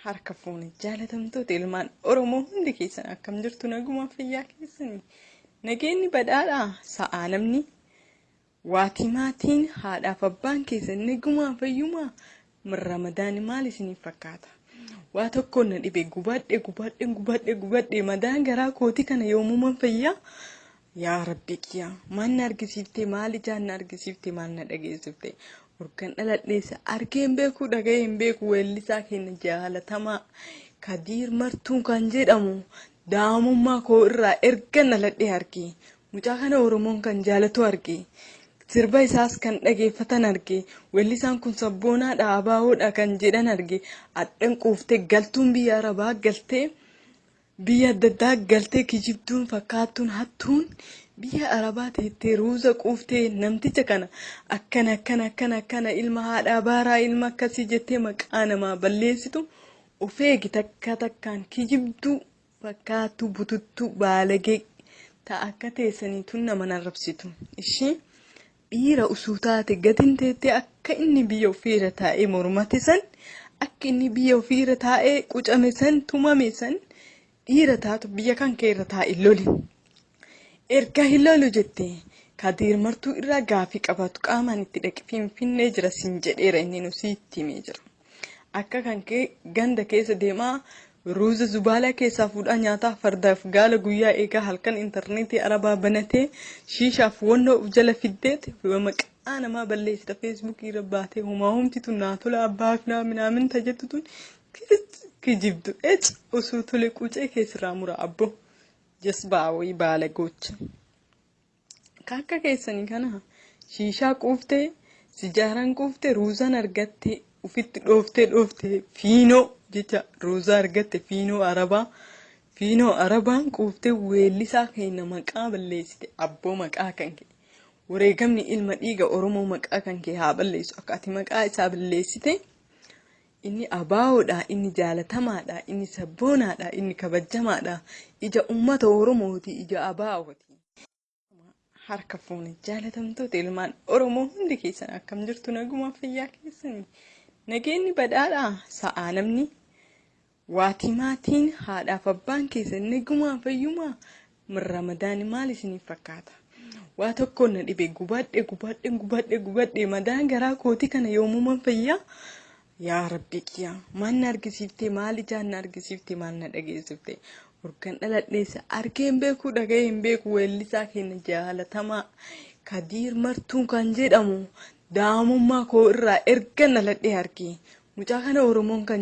Harka fuuni jaalatamtoota ilmaan Oromoo hundi keessan akkam jirtu naguma fayyaa keessanii. Nageenyi badhaadhaa sa'aa namni waatii maatiin haadhaaf abbaan keessan naguma fayyuma Ramadaani maal isiniif fakkaata? Waa tokko na dhibe gubadhe madaan garaa kooti kana yoomuman fayyaa. Yaa Rabbi kiyya maal na argisiifte maal ijaan na argisiifte maal na dhageessifte? Urgan dhaladheessa argeen beeku dhaga'een beeku weellisaa keenya jaalatamaa Kadiir Martuu kan jedhamu daa'imummaa koo irraa erga dhaladhee arge mucaa kana Oromoon kan jaalatu arge sirba isaas kan dhageeffatan arge weellisaan kun sabboonaadha abaawoodha kan jedhan arge addan quuftee galtuun biyya Arabaa galtee biyya adda addaa galtee kijibtuun fakkaattuun hattuun biyya Arabaa teettee ruuza quuftee namticha kana akkana ilma haadhaa baaraa ilma akkasii jettee maqaa namaa balleessitu ofeegi takkaan kijibtuu fakkaattuu bututtuu baalagee ta'a akka teessaniitu nama narrabsitu. Ishee dhiira usuu taate gatiin teettee akka inni biyya ofiirra taa'ee mormate san akka inni biyya ofiirra taa'ee qucame san tumame san dhiira taatu biyya kan keerra taa'e loli. Erga hilaalu jettee Kadiir Martuu irraa gaafii qabatu qaamaan itti dhaqee Finfinnee jira sin jedheera inni nu sitti himee jira. Akka kan kee ganda keessa deemaa ruuza zubaalaa keessaa fuudhaa nyaataa fardaaf gaala guyyaa eegaa halkan intarneetii Arabaa banatee shiishaaf wannoo of jala fiddeeti maqaa namaa balleessita feesbuukii irra baatee humaa humtitu naa tola abbaaf naa minaamin tajaajiltuun kijibdu osoo tole quucee keessirraa mura abbo. Jasbaawii baala gocha. Kakka keessanii kana shiishaa quuftee sijaaraan quuftee ruuzaan argattee ufitti dhooftee fiinoo jecha ruuzaa argatte fiinoo arabaan quuftee weellisaa keenya maqaa balleessite abboo maqaa kan kee wareegamni ilma dhiiga Oromoo maqaa kan kee haa balleessu akka ati maqaa isaa balleessite. Inni abaawoodha, inni jaalatamaadha, inni sabboonaadha, inni kabajamaadha. Ija ummata Oromooti, ija abaawooti. Harka fuuni jaalatamtoota ilmaan Oromoo hundi keessan akkam jirtu naguma fayyaa keessanii. Nageenyi badhaadhaa sa'aa namni waatii maatiin haadhaaf abbaan keessan naguma fayyuma Ramadaani maal isiniif fakkaata? Waa tokko na dhibe gubadhe madaan garaa kooti kana yoomuman fayyaa. Yaa Rabbi kiyya maal na argisiifte maal ijaan na argisiifte maal na dhageessifte? Urgan dhaladheessa argeen beeku dhaga'een beeku weellisaa keenya jaalatamaa Kadiir Martuu kan jedhamu daa'imummaa koo irraa erga dhaladhee arge mucaa kana Oromoon kan